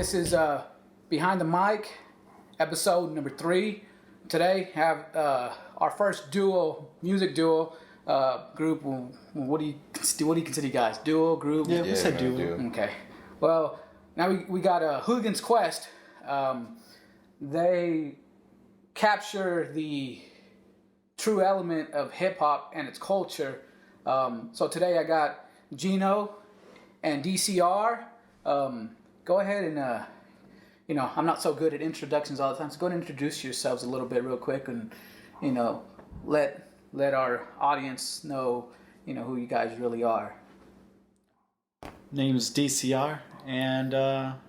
This is Behind the Mic, episode number 3. Today have our first music duo group. What do you consider you guys? Duo group? Yeah, we said duo. Okay. Well, now we got Hooligan's Qwest. They capture the true element of hip hop and its culture. So today I got G-No and DCR. Go ahead and I'm not so good at introductions all the time, so go ahead and introduce yourselves a little bit real quick, and let our audience know who you guys really are. Name's DCR, and I've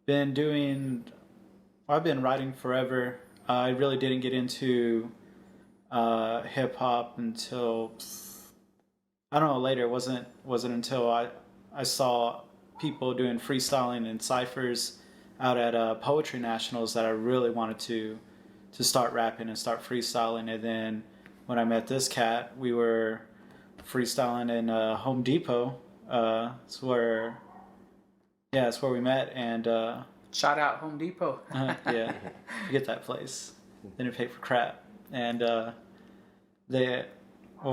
been writing forever. I really didn't get into hip hop until I don't know, later. It wasn't until I saw people doing freestyling and ciphers out at Poetry Nationals that I really wanted to start rapping and start freestyling. And then when I met this cat, we were freestyling in Home Depot. It's where we met. And shout out Home Depot. Yeah, forget that place. They didn't pay for crap. And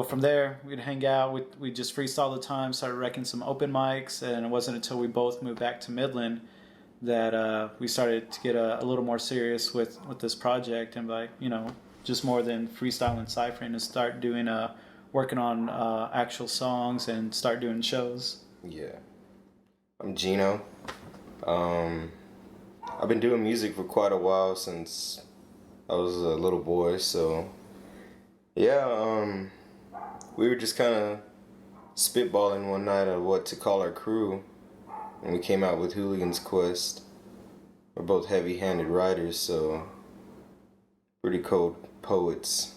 from there, we'd hang out. We'd just freestyle all the time, started wrecking some open mics, and it wasn't until we both moved back to Midland that we started to get a little more serious with this project, and just more than freestyle and ciphering, and start doing working on actual songs and start doing shows. Yeah. I'm G-No. I've been doing music for quite a while, since I was a little boy, so yeah, we were just kind of spitballing one night of what to call our crew, and we came out with Hooligan's Qwest. We're both heavy-handed writers, so pretty cold poets.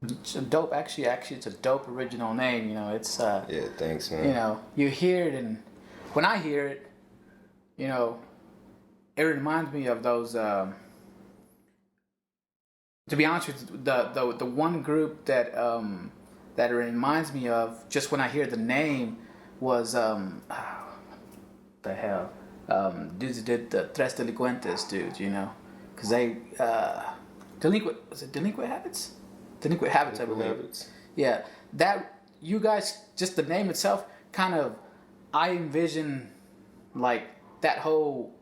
It's a dope, actually, it's a dope original name. It's yeah, thanks, man. You hear it, and when I hear it, it reminds me of those. To be honest with you, the one group that it reminds me of, just when I hear the name, was the hell, dudes that did the Tres Delincuentes dudes, because they Delinquent Habits, I believe. Habits. Yeah, that you guys, just the name itself, kind of, I envision like that whole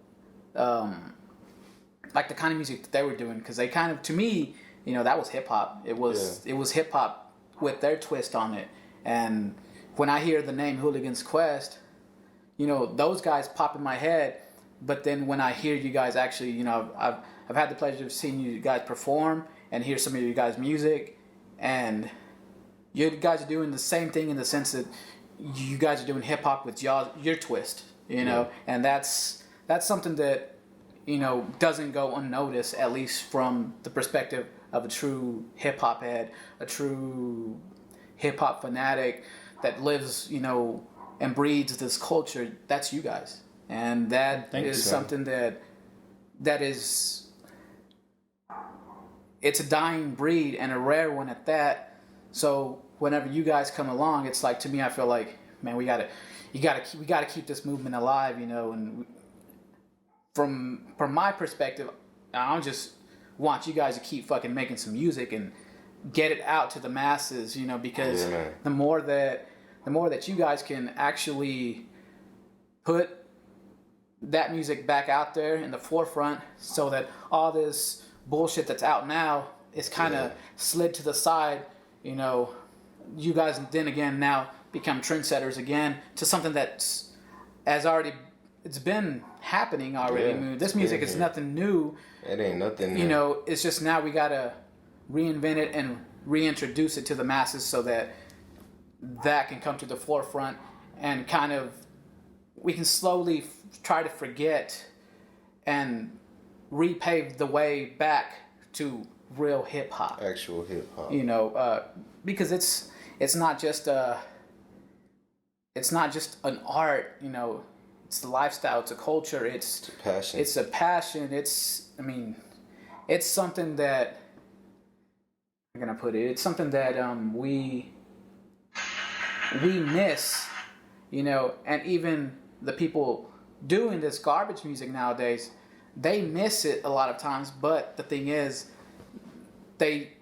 like the kind of music that they were doing, because they kind of, to me, that was hip hop. It was hip hop with their twist on it. And when I hear the name Hooligan's Qwest, those guys pop in my head. But then when I hear you guys actually, I've had the pleasure of seeing you guys perform and hear some of you guys' music, and you guys are doing the same thing in the sense that you guys are doing hip hop with your twist, and that's something that doesn't go unnoticed, at least from the perspective of a true hip hop head, a true hip hop fanatic that lives, and breeds this culture. That's you guys, and that is something that is, it's a dying breed and a rare one at that. So whenever you guys come along, it's like, to me, I feel like, man, we gotta keep this movement alive, and from my perspective, I just want you guys to keep fucking making some music and get it out to the masses, because the more that you guys can actually put that music back out there in the forefront, so that all this bullshit that's out now is kind of slid to the side, you guys then again now become trendsetters again to something that's it's been happening already. I mean, this music is nothing new. It ain't nothing new. It's just now we gotta reinvent it and reintroduce it to the masses, so that can come to the forefront, and kind of we can slowly try to forget and repave the way back to real hip hop. Actual hip hop. Because it's not just an art, it's the lifestyle, it's a culture, it's a passion. It's a passion. It's something that, I'm gonna put it, it's something that we miss, and even the people doing this garbage music nowadays, they miss it a lot of times. But the thing is, they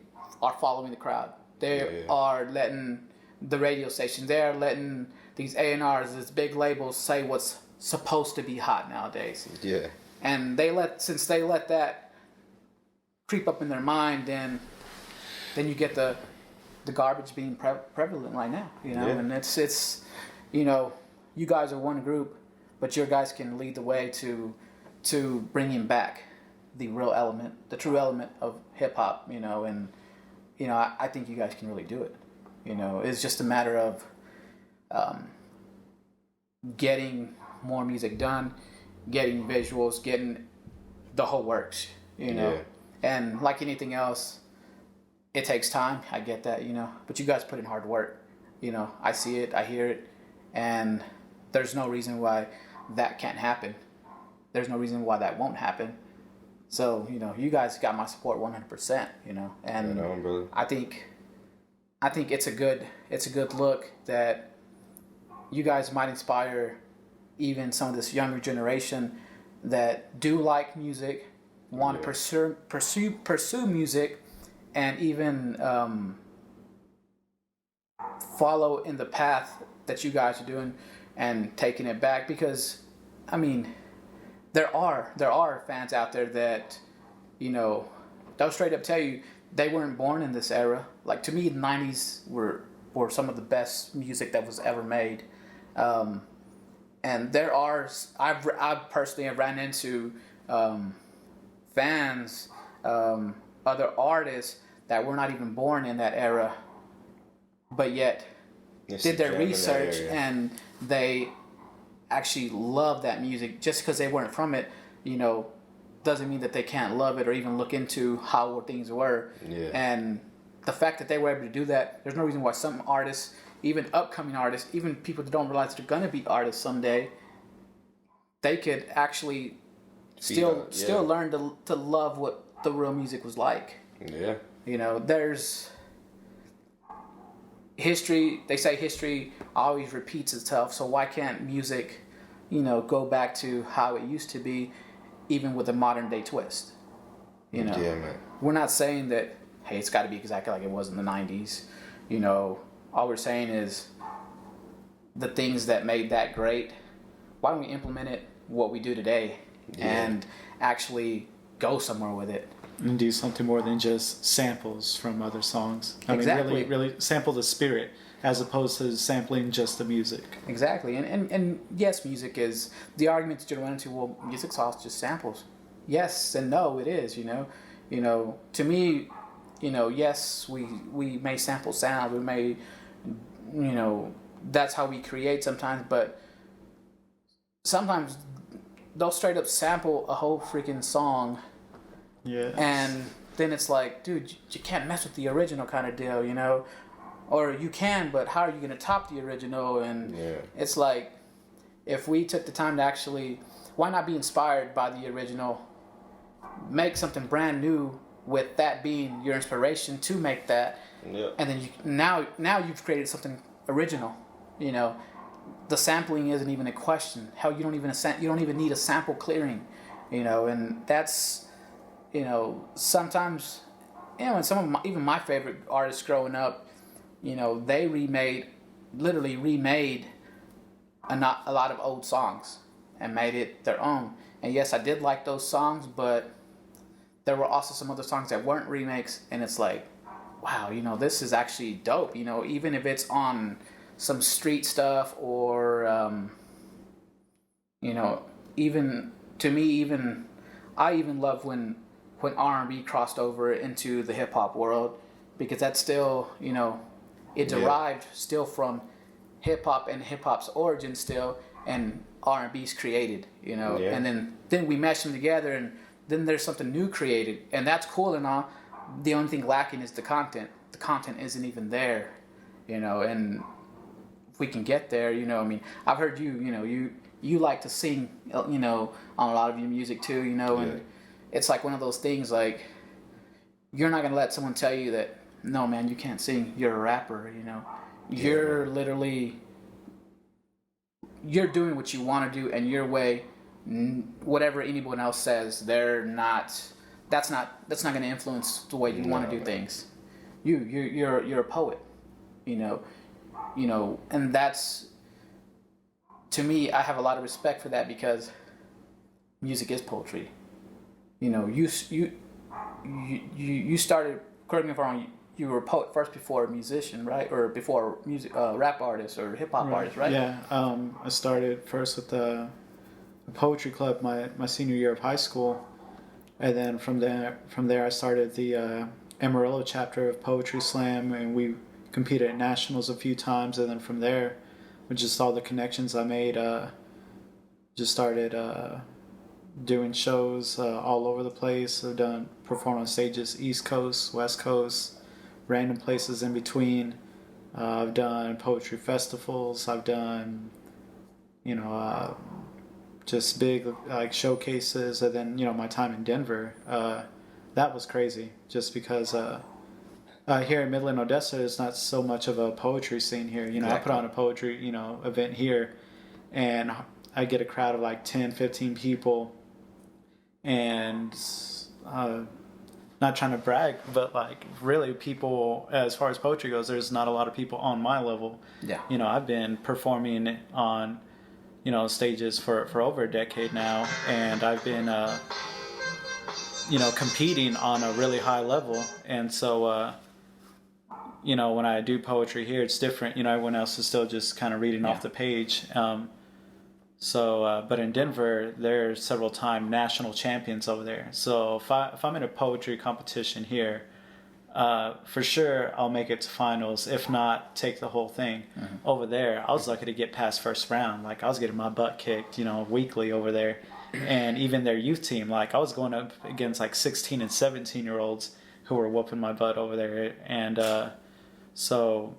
are following the crowd. They are letting the radio stations, they are letting these A&Rs, these big labels say what's supposed to be hot nowadays. Yeah. And since they let that creep up in their mind, then you get the garbage being prevalent right now, you know. And it's you know, you guys are one group, but your guys can lead the way to bringing back the real element, the true element of hip hop, you know. And you know, I think you guys can really do it. You know, it's just a matter of getting more music done, getting visuals, getting the whole works, you know. Yeah. And like anything else, it takes time. I get that, you know. But you guys put in hard work. You know, I see it, I hear it, and there's no reason why that can't happen. There's no reason why that won't happen. So, you know, you guys got my support 100%, you know. And brother. I think it's a good look that you guys might inspire even some of this younger generation that do like music, want to pursue music, and even follow in the path that you guys are doing and taking it back. Because I mean, there are fans out there that, you know, they'll straight up tell you they weren't born in this era. Like, to me, the 90s were some of the best music that was ever made. And I've personally have ran into fans, other artists that were not even born in that era, but yet did their research and they actually love that music. Just because they weren't from it, you know, doesn't mean that they can't love it or even look into how things were. Yeah. And the fact that they were able to do that, there's no reason why some artists, even upcoming artists, even people that don't realize they're gonna be artists someday, they could actually still learn to love what the real music was like. Yeah. You know, there's history. They say history always repeats itself. So why can't music, you know, go back to how it used to be, even with a modern day twist? You know, yeah, man. We're not saying that, hey, it's got to be exactly like it was in the 90s. You know, all we're saying is the things that made that great, why don't we implement it, what we do today, and actually go somewhere with it? And do something more than just samples from other songs. I Exactly. mean, really sample the spirit as opposed to sampling just the music. Exactly. And yes, music is, the argument that you run into, well, music's all just samples. Yes and no, it is, you know. You know, to me, you know, yes, we may sample sound, we may, you know, that's how we create sometimes, but sometimes they'll straight up sample a whole freaking song. Yeah. And then it's like, dude, you can't mess with the original kind of deal, you know? Or you can, but how are you going to top the original? And it's like, if we took the time to actually, why not be inspired by the original? Make something brand new with that being your inspiration to make that. Yeah. And then now you've created something original, you know? The sampling isn't even a question. Hell, you don't even need a sample clearing, you know? And that's, you know, sometimes, you know, and some of even my favorite artists growing up, you know, they literally remade a lot of old songs and made it their own. And yes, I did like those songs, but there were also some other songs that weren't remakes, and it's like, wow, you know, this is actually dope, you know, even if it's on some street stuff or, you know, even, to me, I even love when R&B crossed over into the hip-hop world, because that's still, you know, it derived still from hip-hop and hip-hop's origin still, and R&B's created, you know, and then we mesh them together, and then there's something new created, and that's cool and all. The only thing lacking is the content. The content isn't even there, you know, and if we can get there, you know, I mean, I've heard you know, you like to sing, you know, on a lot of your music too, you know, and it's like one of those things, like, you're not going to let someone tell you that, no, man, you can't sing. You're a rapper, you know. You're literally, you're doing what you want to do, and your way, whatever anyone else says, that's not going to influence the way you want to do things. You're a poet, and that's, to me, I have a lot of respect for that, because music is poetry. You started, correct me if I'm wrong, you were a poet first before a musician, right? Or before music, rap artist or hip hop artist, right? Yeah, I started first with the poetry club my senior year of high school, and then from there I started the Amarillo chapter of Poetry Slam, and we competed at nationals a few times, and then from there, with just all the connections I made, just started doing shows all over the place. I've performed on stages East Coast, West Coast, random places in between. I've done poetry festivals. I've done, just big like showcases, and then my time in Denver. That was crazy, just because here in Midland, Odessa, there's not so much of a poetry scene here. Exactly. I put on a poetry event here, and I get a crowd of like 10, 15 people, and not trying to brag, but like really people, as far as poetry goes, there's not a lot of people on my level. Yeah. I've been performing on, stages for over a decade now, and I've been, competing on a really high level. And so, when I do poetry here, it's different. Everyone else is still just kind of reading off the page. But in Denver, there's several time national champions over there. So if I'm in a poetry competition here, for sure I'll make it to finals. If not, take the whole thing. Mm-hmm. Over there, I was lucky to get past first round. Like, I was getting my butt kicked, weekly over there. And even their youth team, like, I was going up against like 16 and 17-year-olds who were whooping my butt over there. And so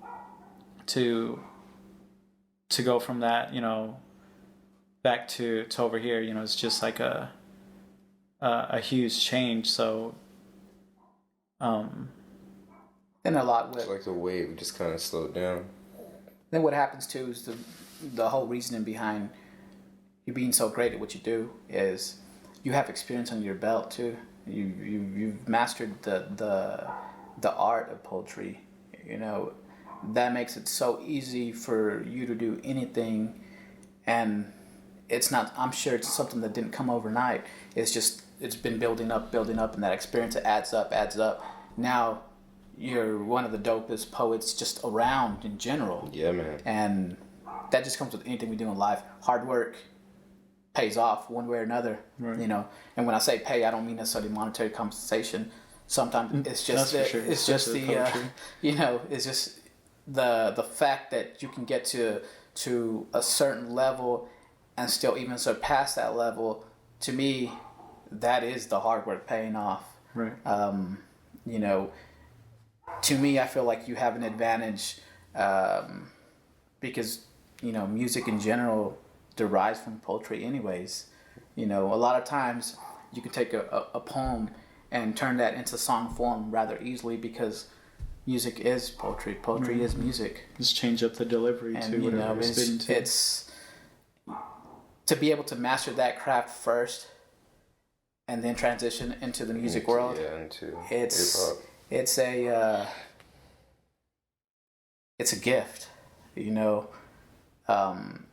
to go from that, back to over here, it's just like a huge change. So then a lot with, it's like the wave just kind of slowed down. Then what happens too is the whole reasoning behind you being so great at what you do is you have experience under your belt too. You've mastered the art of poetry. That makes it so easy for you to do anything. And it's not, I'm sure it's something that didn't come overnight. It's been building up, and that experience, it adds up. Now you're one of the dopest poets just around in general. Yeah, man. And that just comes with anything we do in life. Hard work pays off one way or another, right. And when I say pay, I don't mean necessarily monetary compensation. Sometimes it's just it's just the fact that you can get to a certain level and still even surpass that level. To me, that is the hard work paying off. Right. To me, I feel like you have an advantage because music in general derives from poetry anyways. A lot of times you can take a poem and turn that into song form rather easily, because music is poetry. Poetry is music. Just change up the delivery to whatever you're spitting to. It's to be able to master that craft first and then transition into the music world. Yeah, into hip-hop. It's a gift,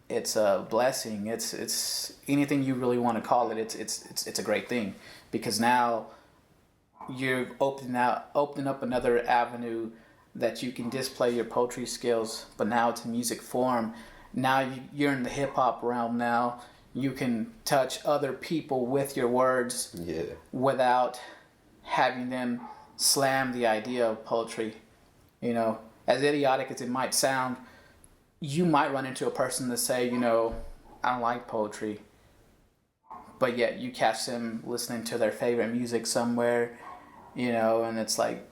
it's a blessing. It's anything you really want to call it. It's a great thing, because now you're opening up another avenue that you can display your poetry skills, but now it's in music form. Now you're in the hip hop realm. Now you can touch other people with your words, without having them slam the idea of poetry. As idiotic as it might sound, you might run into a person that say, I don't like poetry, but yet you catch them listening to their favorite music somewhere, and it's like,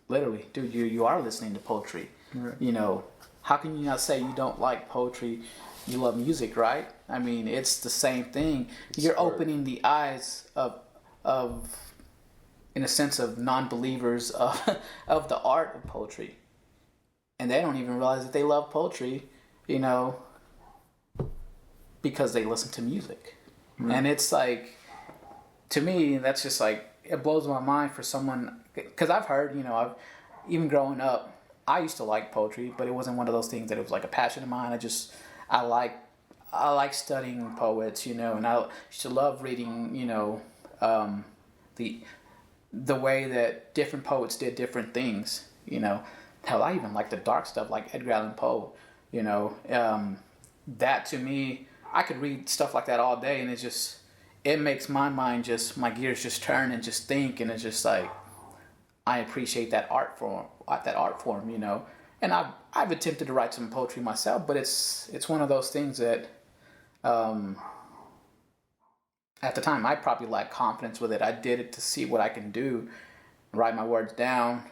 literally, dude, you are listening to poetry. Right. How can you not say you don't like poetry? You love music, right? I mean, it's the same thing. You're opening the eyes of in a sense of non-believers of the art of poetry. And they don't even realize that they love poetry, because they listen to music. And it's like, to me, that's just like, it blows my mind for someone, because I've heard, even growing up, I used to like poetry, but it wasn't one of those things that it was like a passion of mine. I like studying poets, and I used to love reading, the way that different poets did different things, Hell, I even like the dark stuff like Edgar Allan Poe, that to me, I could read stuff like that all day, and it makes my mind my gears just turn and just think, and it's just like, I appreciate that art form, And I've attempted to write some poetry myself, but it's one of those things that, at the time, I probably lacked confidence with it. I did it to see what I can do, write my words down,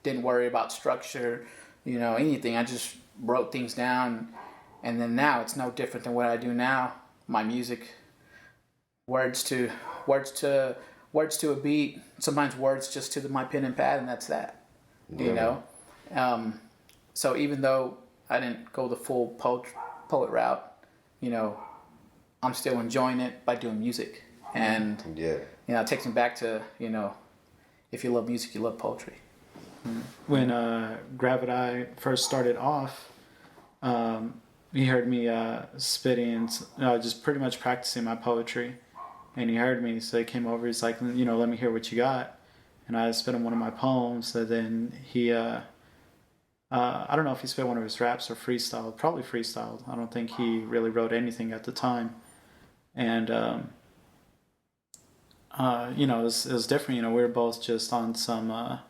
didn't worry about structure, anything. I just wrote things down, and then now it's no different than what I do now. My music, words to a beat, sometimes words just to my pen and pad, and that's that. So even though I didn't go the full poet route, I'm still enjoying it by doing music. And it takes me back to, if you love music, you love poetry. When Grav and I first started off, he heard me spitting, just pretty much practicing my poetry. And he heard me, so he came over. He's like, let me hear what you got. And I spit him one of my poems. And then he, I don't know if he spit one of his raps or freestyled. Probably freestyled. I don't think he really wrote anything at the time. And, it was different. We were both just on some, our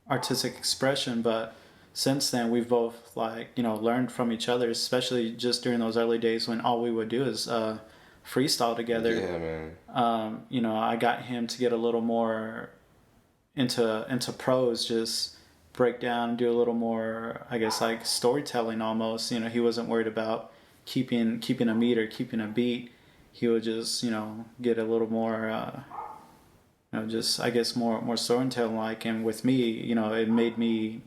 artistic expression. But since then, we've both, learned from each other, especially just during those early days when all we would do is freestyle together. Yeah, man. I got him to get a little more into prose, just break down, do a little more, I guess, like storytelling almost. He wasn't worried about keeping a meter, keeping a beat. He would just, get a little more, just, I guess, more storytelling like. And with me, it made me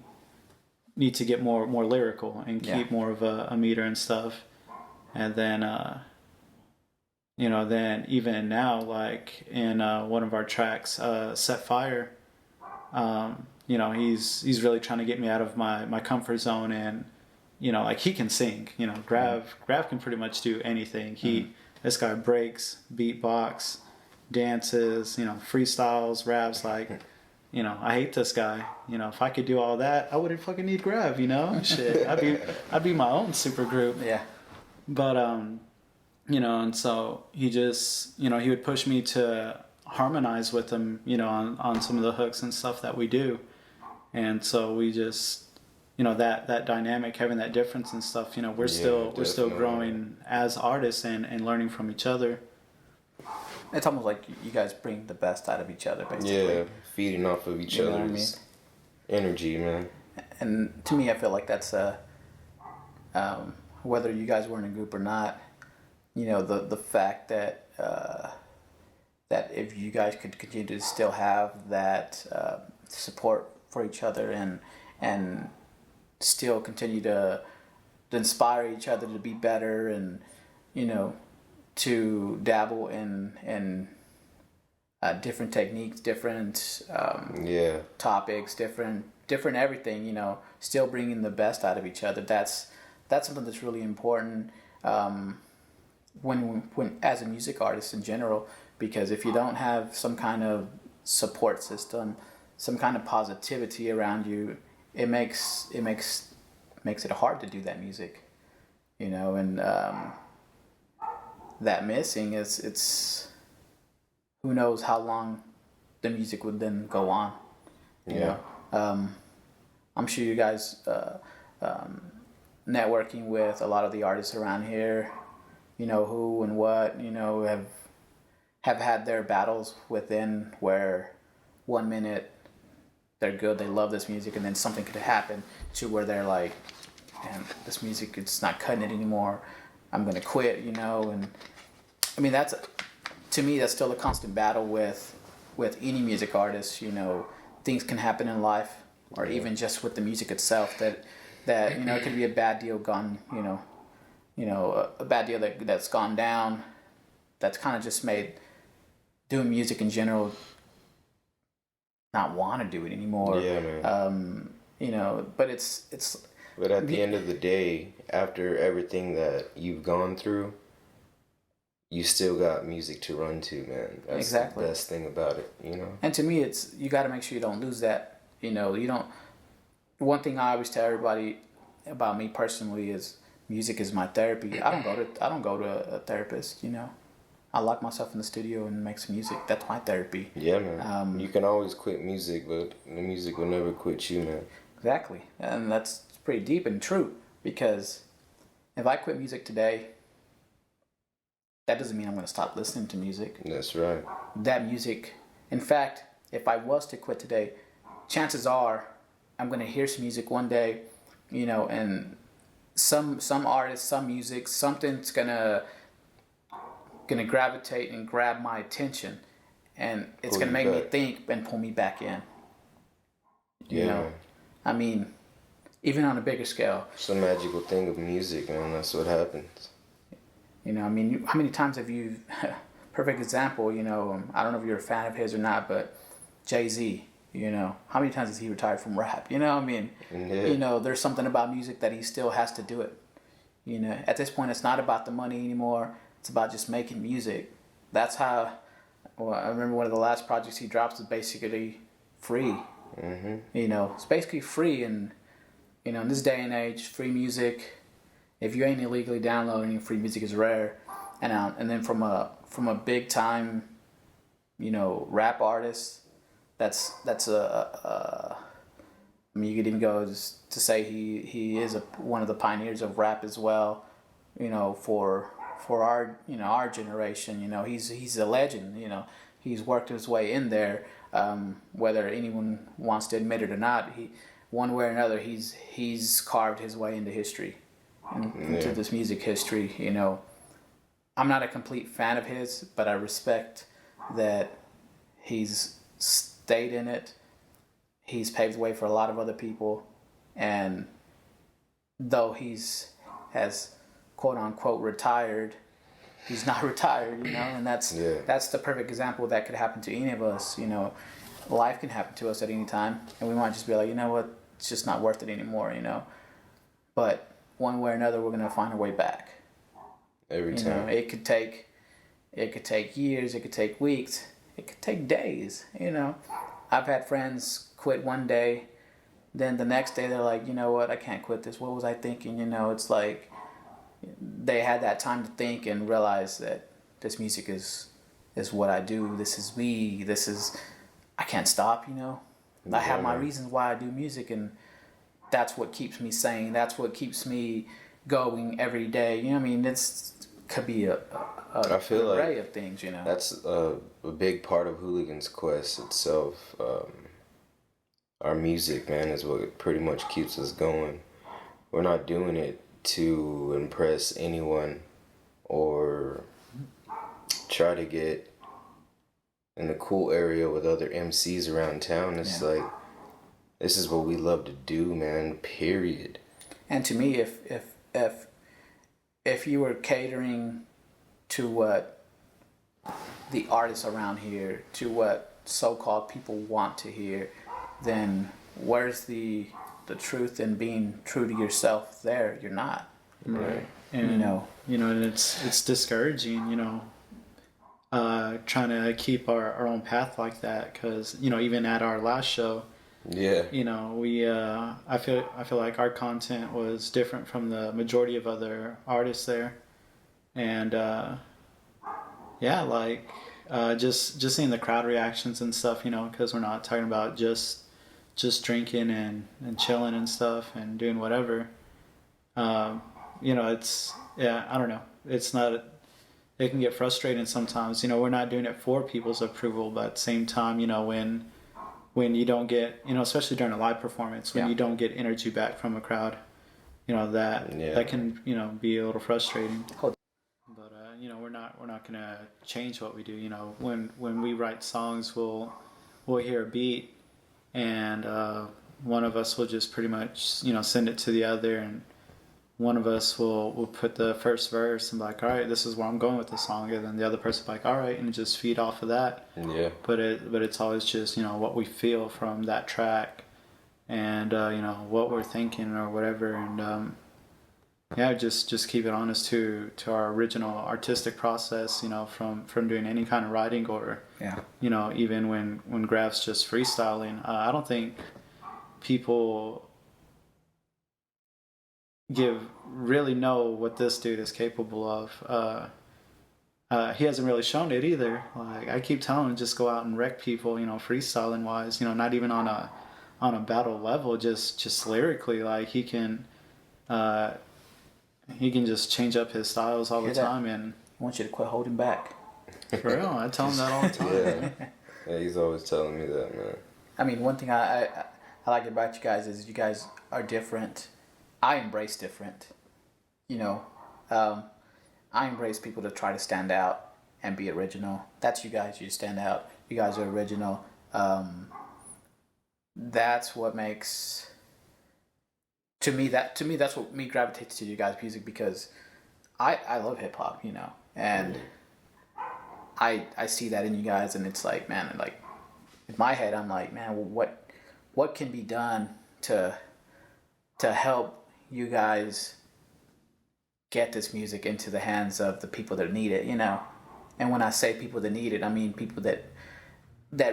need to get more lyrical and keep more of a meter and stuff. And then, then even now, like in one of our tracks, Set Fire, he's really trying to get me out of my comfort zone. And, he can sing, Grav can pretty much do anything. This guy breaks, beatbox, dances, freestyles, raps, I hate this guy. If I could do all that, I wouldn't fucking need Grav, Shit. I'd be my own super group. Yeah. But and so he just, he would push me to harmonize with him, on some of the hooks and stuff that we do. And so we just, that dynamic, having that difference and stuff, we're still growing as artists and learning from each other. It's almost like you guys bring the best out of each other, basically. Yeah, feeding off of each other's energy, man. And to me, I feel like that's whether you guys were in a group or not, the fact that that if you guys could continue to still have that support for each other and still continue to inspire each other to be better and, to dabble in different techniques, different topics, different everything, still bringing the best out of each other. That's something that's really important when as a music artist in general, because if you don't have some kind of support system, some kind of positivity around you, it makes it hard to do that music, and that missing it's who knows how long the music would then go on. I'm sure you guys networking with a lot of the artists around here, who and what, have had their battles within where 1 minute they're good, they love this music, and then something could happen to where they're like, man, this music, it's not cutting it anymore, I'm gonna quit, and I mean, to me that's still a constant battle with any music artist. Things can happen in life, or even just with the music itself, that it could be a bad deal gone, a bad deal that's gone down. That's kind of just made doing music in general not want to do it anymore. Yeah, man. But it's. But at the end of the day, after everything that you've gone through, you still got music to run to, man. That's Exactly. the best thing about it, And to me, it's you got to make sure you don't lose that. You don't. One thing I always tell everybody about me personally is music is my therapy. I don't go to a therapist. I lock myself in the studio and make some music. That's my therapy. Yeah, man. You can always quit music, but the music will never quit you, man. Exactly, and that's pretty deep and true. Because if I quit music today, that doesn't mean I'm going to stop listening to music. That's right. That music, in fact, if I was to quit today, chances are I'm going to hear some music one day, and some artist, some music, something's gonna gravitate and grab my attention, and it's gonna make me think and pull me back in. I mean, even on a bigger scale. It's a magical thing of music, man. That's what happens. How many times have you? Perfect example. I don't know if you're a fan of his or not, but Jay-Z. How many times has he retired from rap? Yeah. There's something about music that he still has to do it. At this point, it's not about the money anymore. It's about just making music. That's how. Well, I remember one of the last projects he dropped was basically free. Mm-hmm. It's basically free, and in this day and age, free music. If you ain't illegally downloading, free music is rare. And then from a big time, rap artist. That's a I mean, you could even go to say he is one of the pioneers of rap as well. For our generation, he's a legend. He's worked his way in there. Whether anyone wants to admit it or not, one way or another, he's carved his way into history, into this music history. I'm not a complete fan of his, but I respect that he's stayed in it. He's paved the way for a lot of other people, and though has quote unquote retired, he's not retired, and that's the perfect example that could happen to any of us. Life can happen to us at any time, and we might just be like, what, it's just not worth it anymore, But one way or another, we're gonna find our way back. Every time. It could take years, it could take weeks, it could take days. I've had friends quit one day, then the next day they're like, what, I can't quit this. What was I thinking? It's like they had that time to think and realize that this music is what I do. This is me. I can't stop. I have my reasons why I do music, and that's what keeps me sane. That's what keeps me going every day. It's could be a I feel array like of things. That's a big part of Hooligan's quest itself. Our music, man, is what pretty much keeps us going. We're not doing it to impress anyone or try to get in the cool area with other MCs around town. It's like, this is what we love to do, man, period. And to me, if you were catering to what the artists around here, to what so-called people want to hear, then where's the truth in being true to yourself there? You're not. Right. And and it's discouraging, trying to keep our own path like that, because even at our last show, we I feel like our content was different from the majority of other artists there, and just seeing the crowd reactions and stuff, because we're not talking about just drinking and chilling and stuff and doing whatever. It's I don't know. It's not. It can get frustrating sometimes. We're not doing it for people's approval, but at the same time, when you don't get, especially during a live performance, when you don't get energy back from a crowd, that can be a little frustrating. But we're not gonna change what we do. When we write songs, we'll hear a beat, and one of us will just pretty much send it to the other, one of us will put the first verse and be like, all right, this is where I'm going with the song, and then the other person will be like, all right, and just feed off of that. Yeah. But it's always just, you know, what we feel from that track, and you know, what we're thinking or whatever, and yeah, just keep it honest to our original artistic process, you know, from doing any kind of writing, or you know, even when Graf's just freestyling. I don't think people really know what this dude is capable of. He hasn't really shown it either. Like, I keep telling him, just go out and wreck people, you know, freestyling wise, you know, not even on a battle level, just lyrically. Like, he can just change up his styles all the time. And I want you to quit holding back. For real, I tell him that all the time. Yeah, he's always telling me that, man. I mean, one thing I like about you guys is you guys are different. I embrace different. You know, I embrace people to try to stand out and be original. That's you guys. You stand out. You guys are original. That's what makes, to me, that's what me gravitates to you guys' music, because I love hip hop, you know, and I see that in you guys, and it's like, man, like in my head, I'm like, man, what can be done to help you guys get this music into the hands of the people that need it, you know? And when I say people that need it, I mean people that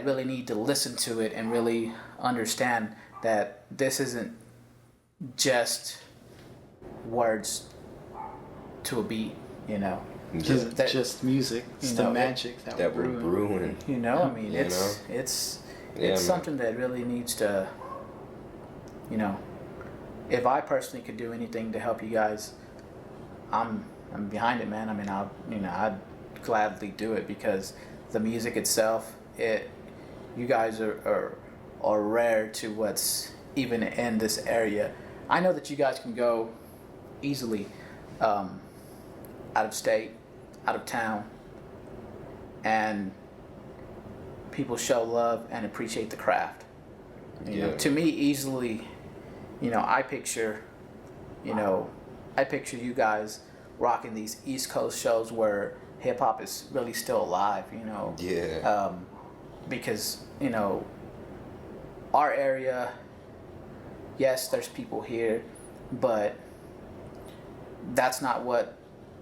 really need to listen to it and really understand that this isn't just words to a beat, you know? It's just music. It's the magic that we're brewing. You know, I mean, it's something that really needs to, you know, if I personally could do anything to help you guys, I'm behind it, man. I mean, I'd gladly do it, because the music itself, you guys are rare to what's even in this area. I know that you guys can go easily out of state, out of town, and people show love and appreciate the craft. You know, to me, easily, you know, I picture you guys rocking these East Coast shows where hip hop is really still alive, you know. Yeah. Because, you know, our area, yes, there's people here, but that's not what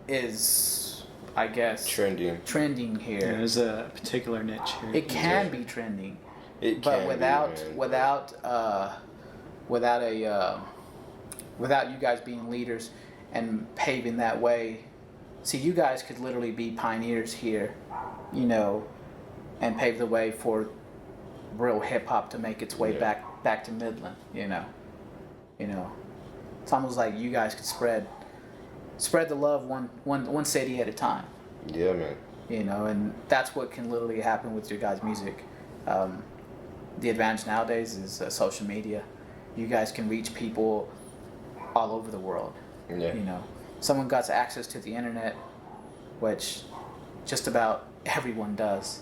is, I guess, trending here. Yeah, there's a particular niche here. It can be trending, But without you guys being leaders and paving that way. See, you guys could literally be pioneers here, you know, and pave the way for real hip hop to make its way back to Midland, you know. It's almost like you guys could spread the love one city at a time. Yeah, man. You know, and that's what can literally happen with your guys' music. The advantage nowadays is social media. You guys can reach people all over the world. Yeah. You know, someone got access to the internet, which just about everyone does.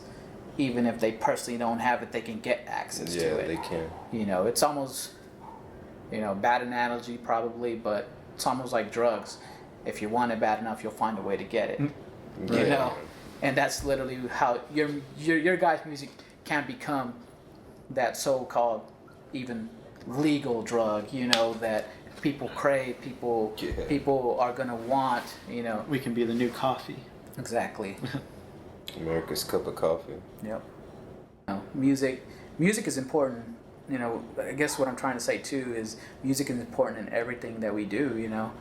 Even if they personally don't have it, they can get access to it. Yeah, they can. You know, it's almost, you know, bad analogy probably, but it's almost like drugs. If you want it bad enough, you'll find a way to get it. You know, and that's literally how your guys' music can become that so-called even legal drug, you know, that people crave, people are gonna want, you know. We can be the new coffee. Exactly. America's cup of coffee. Yep. You know, music is important. You know, I guess what I'm trying to say too is music is important in everything that we do. You know,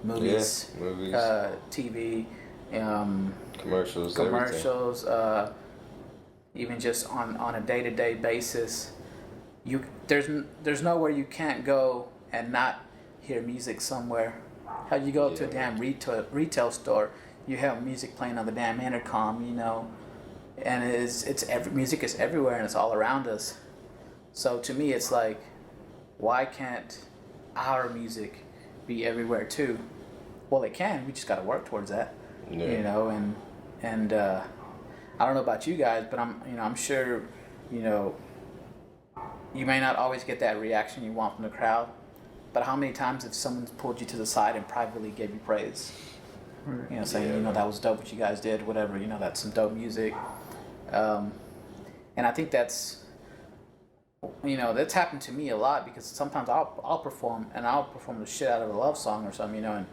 movies, TV, commercials, even just on a day-to-day basis. There's nowhere you can't go and not hear music somewhere. How you go to a damn retail store, you have music playing on the damn intercom, you know, and music is everywhere and it's all around us. So to me, it's like, why can't our music be everywhere too? Well, it can. We just got to work towards that, you know. And I don't know about you guys, but I'm sure, you know, you may not always get that reaction you want from the crowd, But how many times have someone pulled you to the side and privately gave you praise? You know, saying, you know, that was dope what you guys did, whatever, you know, that's some dope music. And I think that's, you know, that's happened to me a lot, because sometimes I'll perform the shit out of a love song or something, you know,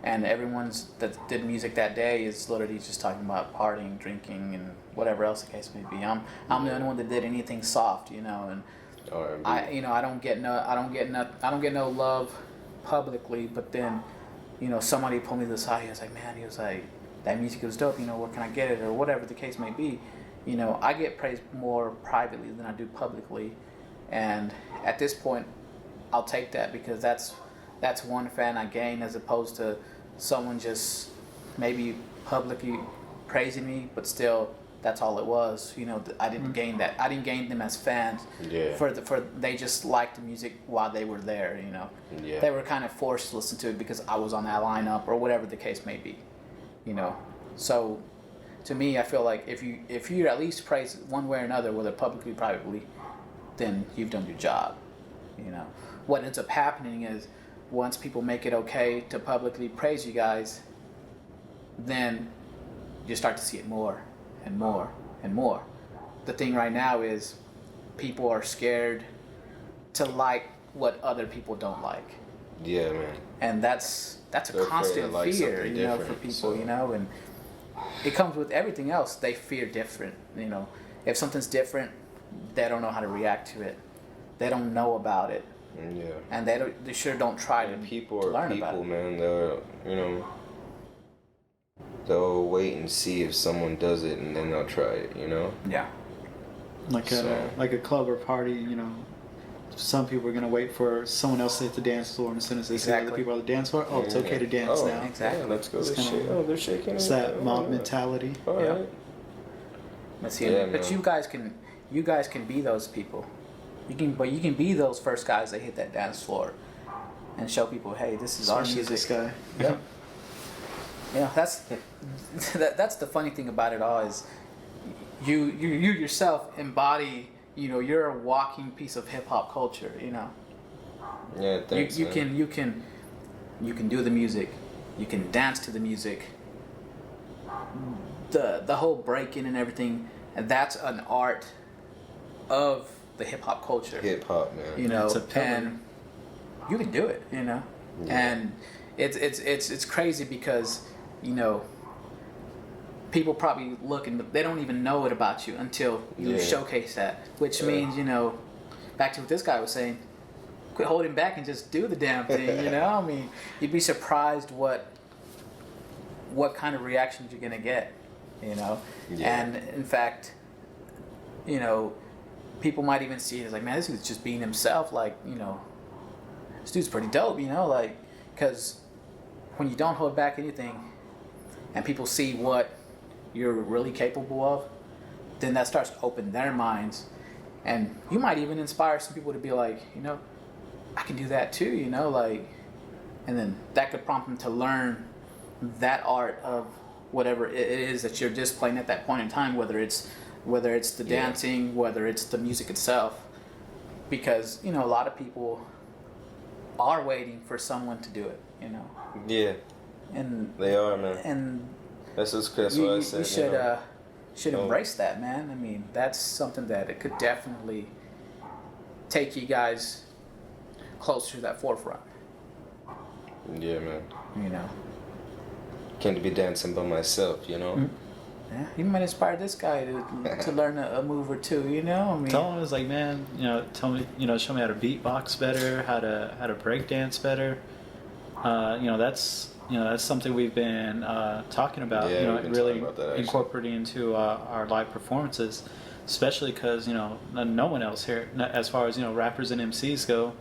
and everyone's that did music that day is literally just talking about partying, drinking, and whatever else the case may be. I'm the only one that did anything soft, you know, and I don't get no love publicly, but then, you know, somebody pulled me to the side. He was like, man, that music was dope, you know, where can I get it, or whatever the case may be. You know, I get praised more privately than I do publicly, and at this point, I'll take that, because that's one fan I gain, as opposed to someone just maybe publicly praising me, but still that's all it was. You know, I didn't gain that. I didn't gain them as fans. Yeah. For they just liked the music while they were there. You know. Yeah. They were kind of forced to listen to it because I was on that lineup, or whatever the case may be. You know. So, to me, I feel like if you at least praise one way or another, whether publicly or privately, then you've done your job. You know. What ends up happening is, once people make it okay to publicly praise you guys, then you start to see it more and more and more. The thing right now is, people are scared to like what other people don't like. Yeah, man. And that's a constant fear, you know, for people, so. You know, and it comes with everything else. They fear different, you know. If something's different, they don't know how to react to it. They don't know about it. Yeah. And they sure don't try to learn about it. Man. They'll, you know, they'll wait and see if someone does it, and then they'll try it, you know? Yeah. Like a club or party, you know, some people are going to wait for someone else to hit the dance floor, and as soon as they see other people on the dance floor, it's okay to dance now. Exactly. Yeah, let's go. They're shaking. It's that mob mentality. All right. But you guys can be those people. You can be those first guys that hit that dance floor and show people, hey, this is our music. This guy. Yep. Yeah, that's the funny thing about it all, is you yourself embody, you know, you're a walking piece of hip hop culture, you know. Yeah, thanks. You can do the music, you can dance to the music. The whole breaking and everything, and that's an art of the hip hop culture. Hip hop, man. You know, and you can do it, you know. Yeah. And it's crazy because, you know, people probably look and they don't even know it about you until you showcase that, which means, you know, back to what this guy was saying, quit holding back and just do the damn thing, you know? I mean, you'd be surprised what kind of reactions you're gonna get, you know? Yeah. And in fact, you know, people might even see it as like, man, this dude's just being himself. Like, you know, this dude's pretty dope, you know, like, because when you don't hold back anything and people see what you're really capable of, then that starts to open their minds. And you might even inspire some people to be like, you know, I can do that too, you know, like, and then that could prompt them to learn that art of whatever it is that you're displaying at that point in time, whether it's the dancing, whether it's the music itself, because, you know, a lot of people are waiting for someone to do it, you know. Yeah. And they are, man. And that's what I said. You should embrace that, man. I mean, that's something that it could definitely take you guys closer to that forefront. Yeah, man. You know. Can't be dancing by myself, you know. Mm-hmm. Yeah, you might inspire this guy to learn a move or two, you know. I mean, tell him, it's like, man, you know, show me how to beatbox better, how to break dance better. That's something we've been talking about. Yeah, you know, really that, incorporating into our live performances, especially because, you know, no one else here, as far as, you know, rappers and MCs go,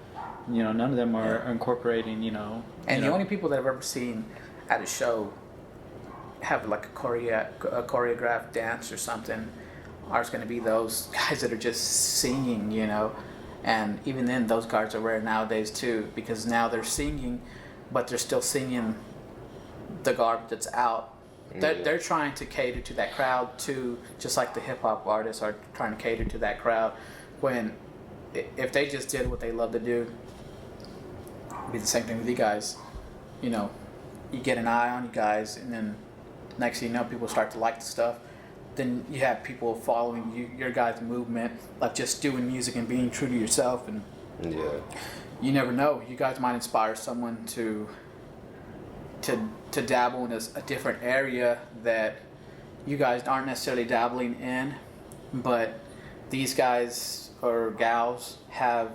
you know, none of them are incorporating, you know. And the only people that I've ever seen at a show have like a choreographed dance or something are going to be those guys that are just singing, you know. And even then, those guys are rare nowadays too, because now they're singing, but they're still singing the garbage that's out. They're trying to cater to that crowd too, just like the hip hop artists are trying to cater to that crowd. When if they just did what they love to do, be the same thing with you guys. You know, you get an eye on you guys, and then next thing you know, people start to like the stuff. Then you have people following your guys' movement, like just doing music and being true to yourself. And you never know, you guys might inspire someone to dabble in a different area that you guys aren't necessarily dabbling in, but these guys or gals have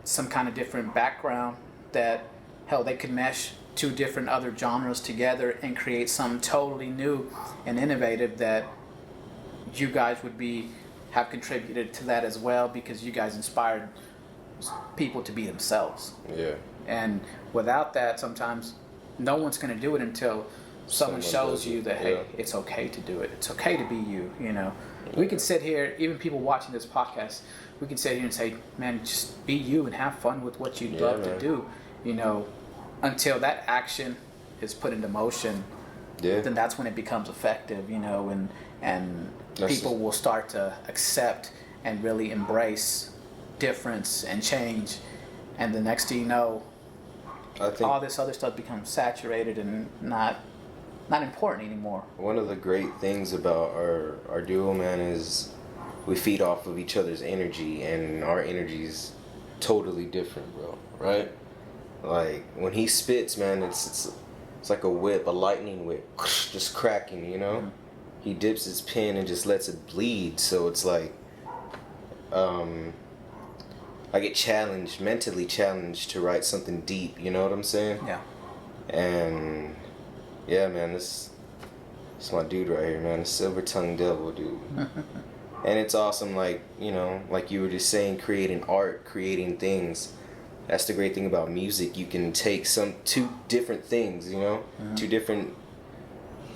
some kind of different background that, hell, they could mesh two different other genres together and create something totally new and innovative that you guys would have contributed to that as well, because you guys inspired people to be themselves. Yeah. And without that, sometimes no one's going to do it until someone shows you that, hey, it's okay to do it. It's okay to be you, you know. We can sit here, even people watching this podcast, we can sit here and say, man, just be you and have fun with what you love to do, you know. Until that action is put into motion, then that's when it becomes effective, you know, and people will start to accept and really embrace difference and change. And the next thing you know, I think all this other stuff becomes saturated and not important anymore. One of the great things about our duo, man, is we feed off of each other's energy, and our energy's totally different, bro, right? Like, when he spits, man, it's like a whip, a lightning whip, just cracking, you know? Mm-hmm. He dips his pen and just lets it bleed, so it's like, I get challenged, mentally challenged to write something deep, you know what I'm saying? Yeah. And, yeah, man, this my dude right here, man, the silver-tongued devil, dude. And it's awesome, like, you know, like you were just saying, creating art, creating things. That's the great thing about music. You can take two different things, you know, two different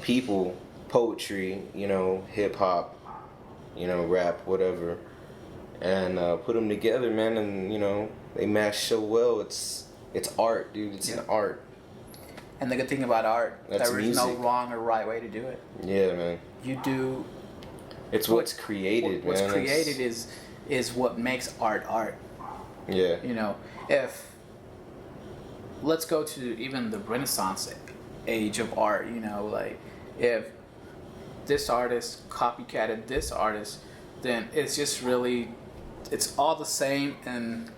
people, poetry, you know, hip hop, you know, rap, whatever, and put them together, man, and you know they match so well. It's art, dude. It's an art. And the good thing about art, there is no wrong or right way to do it. Yeah, man. You do. It's what's created, what's man. What's created is what makes art art. Yeah. You know, let's go to even the Renaissance age of art, you know, like if this artist copycatted this artist, then it's just really, it's all the same, and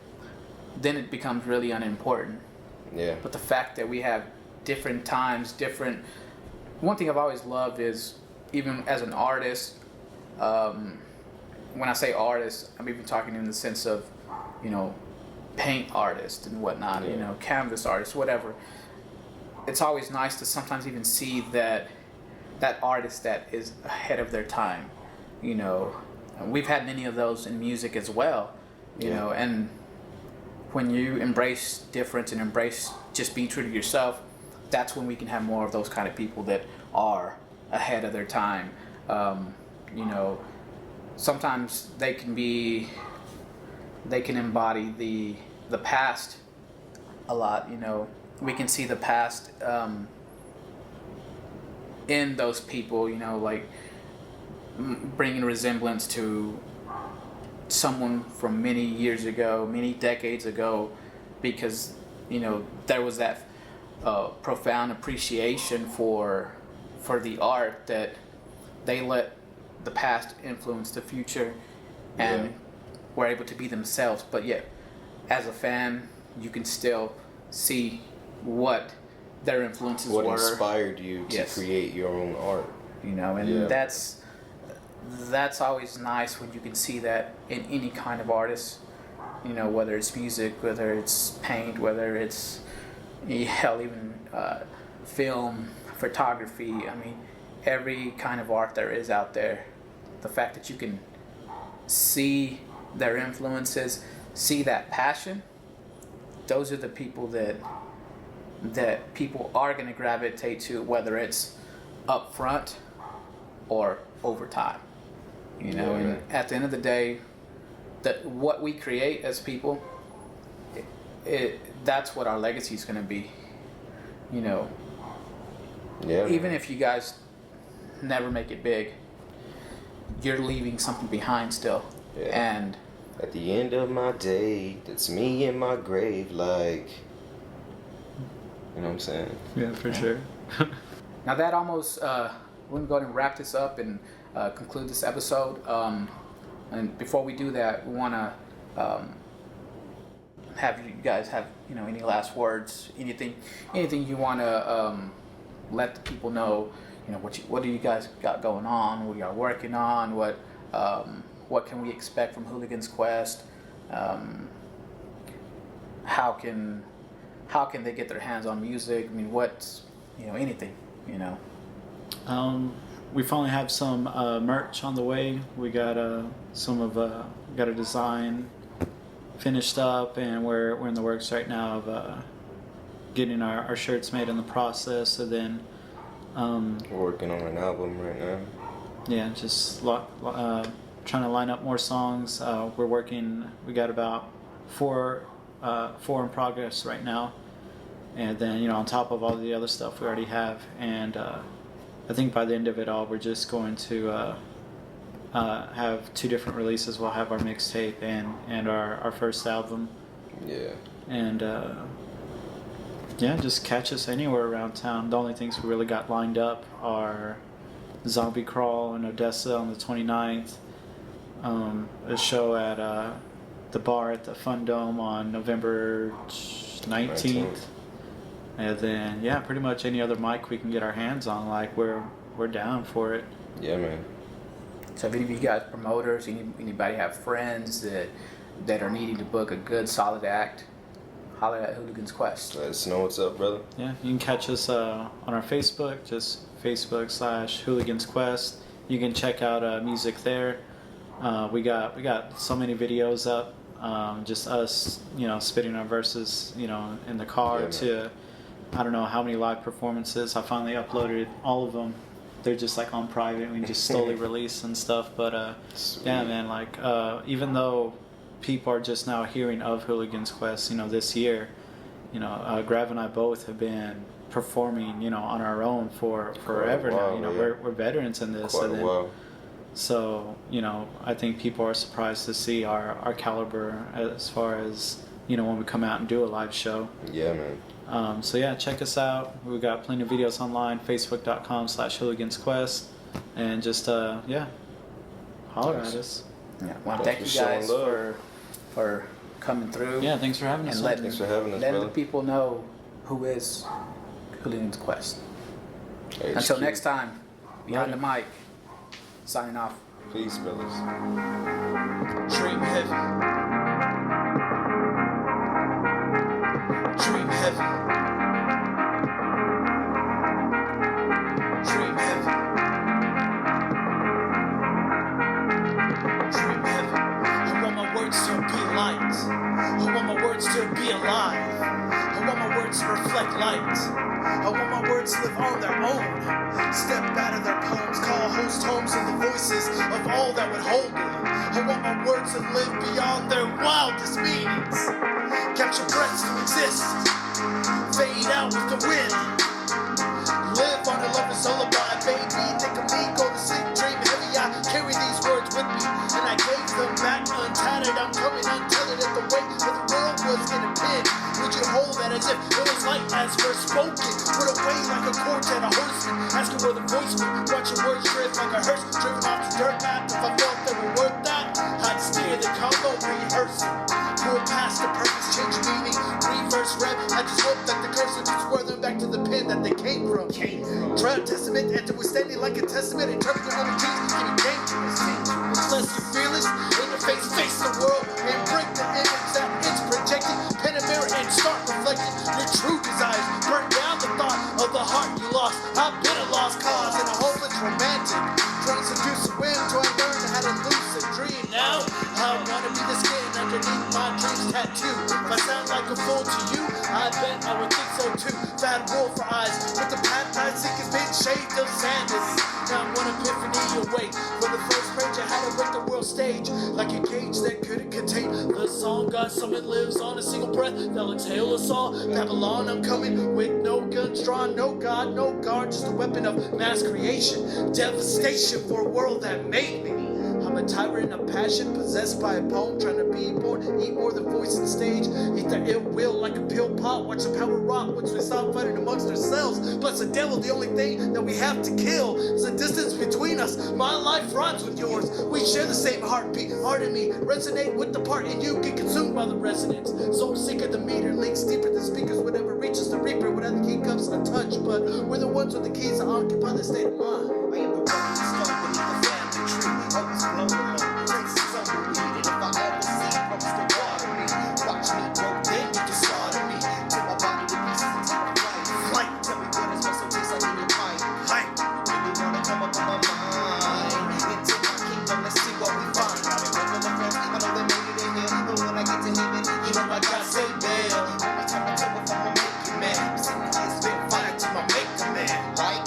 then it becomes really unimportant. Yeah. But the fact that we have different times, one thing I've always loved is, even as an artist, when I say artist, I'm even talking in the sense of, you know, paint artist and whatnot, you know, canvas artist, whatever. It's always nice to sometimes even see that artist that is ahead of their time, you know. And we've had many of those in music as well, you know, and when you embrace difference and embrace just be true to yourself, that's when we can have more of those kind of people that are ahead of their time. You know, sometimes they can embody the past a lot, you know. We can see the past in those people, you know, like bringing resemblance to someone from many years ago, many decades ago, because, you know, there was that profound appreciation for the art that they let the past influence the future and were able to be themselves. But yet, as a fan, you can still see what their influences were. What inspired you to create your own art. You know, and that's always nice when you can see that in any kind of artist. You know, whether it's music, whether it's paint, whether it's, hell, even film, photography. I mean, every kind of art there is out there. The fact that you can see their influences, see that passion, those are the people that people are going to gravitate to, whether it's up front or over time. You know, and at the end of the day, that what we create as people, that's what our legacy is going to be. You know, even if you guys never make it big, you're leaving something behind still. And At the end of my day, that's me in my grave, like, you know what I'm saying? Yeah, for sure. Now that almost, we're going to go ahead and wrap this up and conclude this episode. And before we do that, we want to have you guys have, any last words, anything you want to let the people know, what do you guys got going on, what you are working on, what can we expect from Hooligan's Qwest, how can they get their hands on music, I mean, what's, anything, We finally have some merch on the way. We got got a design finished up, and we're in the works right now of getting our shirts made in the process. So then We're working on an album right now. yeah, just trying to line up more songs. We got about four in progress right now, and then on top of all the other stuff we already have, and I think by the end of it all, we're just going to have 2 different releases. We'll have our mixtape and our first album. Yeah. And just catch us anywhere around town. The only things we really got lined up are Zombie Crawl in Odessa on the 29th, a show at the bar at the Fun Dome on November 19th. And then, pretty much any other mic we can get our hands on, like, we're down for it. Yeah, man. So if any of you guys promoters, anybody have friends that are needing to book a good solid act, holler at Hooligan's Qwest. Let us know what's up, brother. Yeah, you can catch us on our Facebook, just Facebook/Hooligan's Qwest. You can check out music there. We got so many videos up, just us, spitting our verses, in the car, to I don't know how many live performances. I finally uploaded all of them. They're just like on private. We can just slowly release and stuff. But yeah, man, like even though people are just now hearing of Hooligan's Qwest, this year, Grav and I both have been performing, on our own for forever now. We're veterans in this. Quite a while. So, I think people are surprised to see our caliber as far as, when we come out and do a live show. Yeah, man. So yeah, check us out. We've got plenty of videos online, facebook.com/hooligansquest, and just holler at us. Yeah, well, thank you guys for coming through. Yeah, thanks for having us. And Thanks for having us, letting brother. the people know who is Hooligan's Qwest. Hey, Until cute. next time, behind the mic, signing off. Peace, brothers. Dream heavy. Dream heavy. Dream heavy. Dream heavy. I want my words to be light. I want my words to be alive. I want my words to reflect light. I want my words to live on their own. Step out of their poems, call host homes in the voices of all that would hold them. I want my words to live beyond their wildest meanings. Capture breaths to exist, fade out with the wind. Live on a lover's lullaby, baby. Think of me, go to sleep, dream heavy. I carry these words with me, and I gave them back untattered. I'm coming untethered at the weight of the world was in a pin. Would you hold that as if it was light as first spoken? Put away like a quartet, a horseman, asking where the voice went. Watch your words drift like a hearse, driven off the dirt map. If I felt they were worth that, I'd steer the combo rehearsing. Pull past the purpose, change meaning, reverse rep. I just hope that the curse would swear them back to the pen that they came from. Try a testament, and to withstand it like a testament. Interpret the energies, getting dangerous. Unless you're fearless, in your face the world, and break the image that it's projected. Pen a mirror and start reflecting your true desires. Burn down the thought of the heart you lost. I've been a lost cause and a hopeless romantic. Trying to seduce a whim till I learn how to lucid dream. Now I wanna be the skin underneath my dreams tattoo. If I sound like a fool to you, I bet I would think so too. Fat wolf for eyes, with the path I seek has been shaved of sanity. Now one epiphany away. For the first page I had to break the world stage like a cage that couldn't contain the song. God summon lives on a single breath. They'll exhale us all. Babylon, I'm coming with no guns drawn, no God, no guard, just a weapon of mass creation. Devastation for a world that made me. I'm a tyrant of passion, possessed by a poem, trying to be born, eat more than voice and stage, eat their ill will like a pill pop, watch the power rock once we stop fighting amongst ourselves. Bless the devil, the only thing that we have to kill is the distance between us. My life rhymes with yours. We share the same heartbeat. Heart in me, resonate with the part in you, get consumed by the resonance. Soul seeker, the meter leaks deeper than speakers, whatever reaches the reaper without the key cups untouched. But we're the ones with the keys to occupy the state of mind. I am the one who's stuck beneath the family tree. Always blown alone, takes some weed. And if I ever see promise to water me, watch me grow, then you can slaughter me. Till my body to pieces and take my flight. Tell me what is muscle tastes like in your pipe. Really wanna come up on my mind. Into my kingdom, let's see what we find. I've been working the friends, I know they made it in here. But when I get to heaven, you know I got say bail. Only time I talk before I make it, man. I'm sitting here spit fire to my maker, man. Like,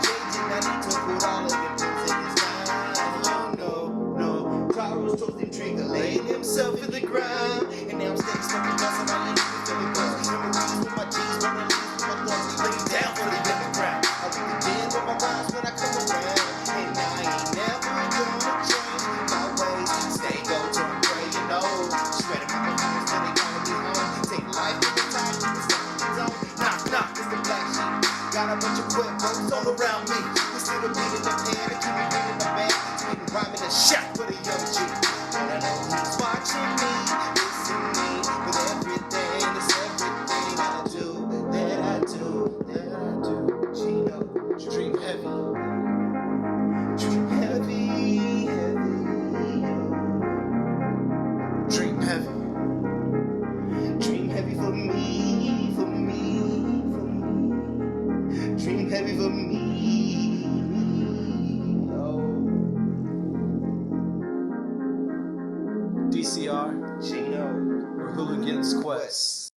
changing, I need to put all of them things in his mind. No. Cloud was toasting trigger, laying himself in the ground. And now I'm staying stuck in dust, and I need to feel it buzz. Memories with my G's, running leaves with my thugs. Laying down for the underground. I'll be the den with my rhymes when I come around. And I ain't never gonna change my ways. Stay go till I'm praying old. Shredding my performance till they wanna be home. Take life in the time, it's not in the zone. Knock, it's the black sheep. Got a bunch of quick folks all around me. We still the beat in the pan, I keep it beating the band. Spitting rhyming a shot for the young G. And I know he's watching me, listening with everything. It's everything that I do. G-No, dream heavy. Dream heavy. Dream heavy. Dream heavy for me. Dream heavy for me. DCR G-No. or Hooligan's Qwest.